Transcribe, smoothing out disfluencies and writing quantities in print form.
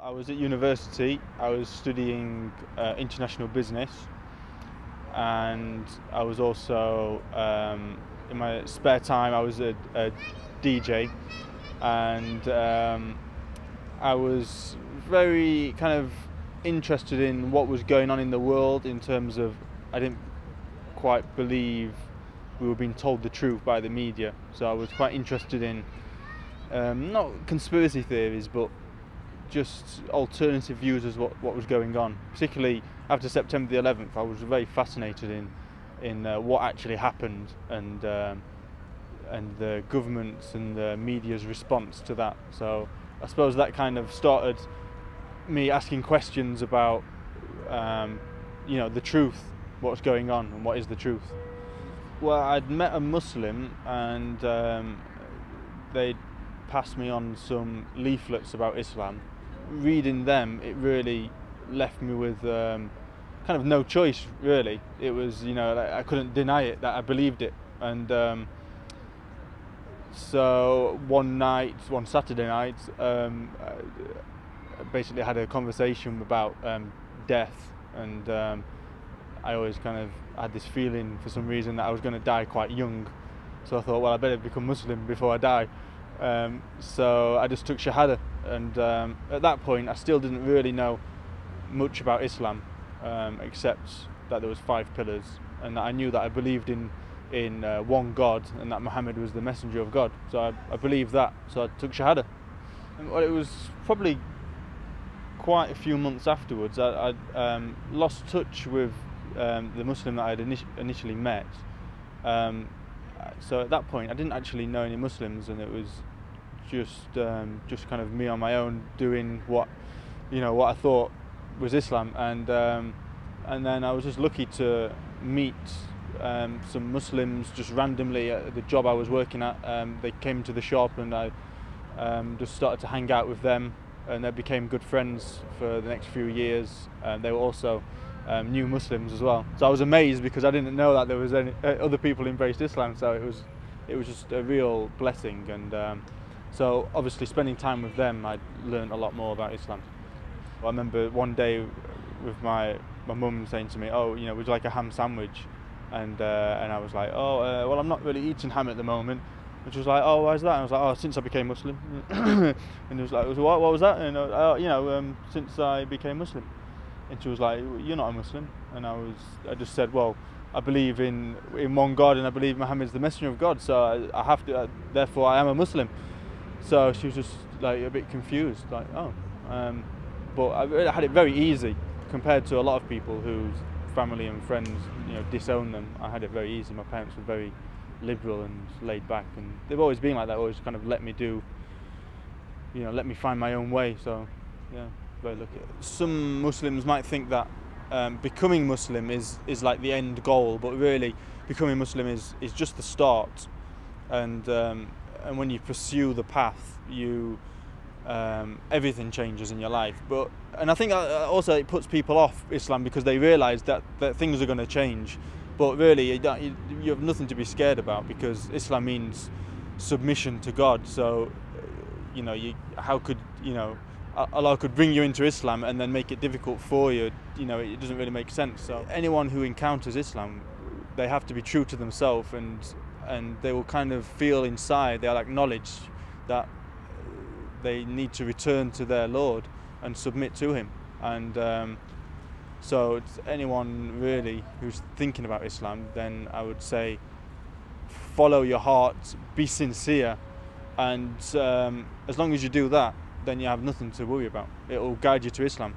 I was at university. I was studying international business, and I was also in my spare time I was a DJ, and I was very kind of interested in what was going on in the world, in terms of I didn't quite believe we were being told the truth by the media, so I was quite interested in not conspiracy theories, but just alternative views as what was going on. Particularly after September the 11th, I was very fascinated in what actually happened, and the government's and the media's response to that. So I suppose that kind of started me asking questions about the truth, what's going on, and what is the truth. Well, I'd met a Muslim, and they'd passed me on some leaflets about Islam. Reading them, it really left me with kind of no choice, really. It was, like, I couldn't deny it, that I believed it. And so one Saturday night, I basically had a conversation about death, and I always kind of had this feeling for some reason that I was going to die quite young. So I thought, well, I better become Muslim before I die. So I just took Shahada, and at that point I still didn't really know much about Islam, except that there was 5 pillars, and that I knew that I believed in one God, and that Muhammad was the messenger of God. So I believed that, so I took Shahada. And, well, it was probably quite a few months afterwards I lost touch with the Muslim that I had initially met. So at that point I didn't actually know any Muslims, and it was just kind of me on my own doing what I thought was Islam, and then I was just lucky to meet some Muslims just randomly at the job I was working at. They came to the shop, and I just started to hang out with them, and they became good friends for the next few years. They were also new Muslims as well, so I was amazed because I didn't know that there was any other people embraced Islam. So it was just a real blessing, and so obviously spending time with them, I learned a lot more about Islam. I remember one day with my mum saying to me, "Oh, would you like a ham sandwich?" And I was like, "Oh, well, I'm not really eating ham at the moment." And she was like, "Oh, why is that?" And I was like, "Oh, since I became Muslim." And it was like, "What was that?" And since I became Muslim. And she was like, "You're not a Muslim." And I just said, "Well, I believe in one God, and I believe Muhammad's the messenger of God, so I have to, therefore I am a Muslim." So she was just like a bit confused, like, "Oh." But I had it very easy compared to a lot of people whose family and friends, disown them. I had it very easy. My parents were very liberal and laid back, and they've always been like that. Always kind of let me let me find my own way. So, yeah, very lucky. Some Muslims might think that becoming Muslim is like the end goal, but really, becoming Muslim is just the start. And when you pursue the path, everything changes in your life. And I think also it puts people off Islam because they realise that things are going to change. But really, you have nothing to be scared about, because Islam means submission to God. So, how could Allah could bring you into Islam and then make it difficult for you? It doesn't really make sense. So anyone who encounters Islam, they have to be true to themselves, and they will kind of feel inside, they'll acknowledge that they need to return to their Lord and submit to Him. And so it's anyone really who's thinking about Islam, then I would say follow your heart, be sincere, and as long as you do that, then you have nothing to worry about. It will guide you to Islam.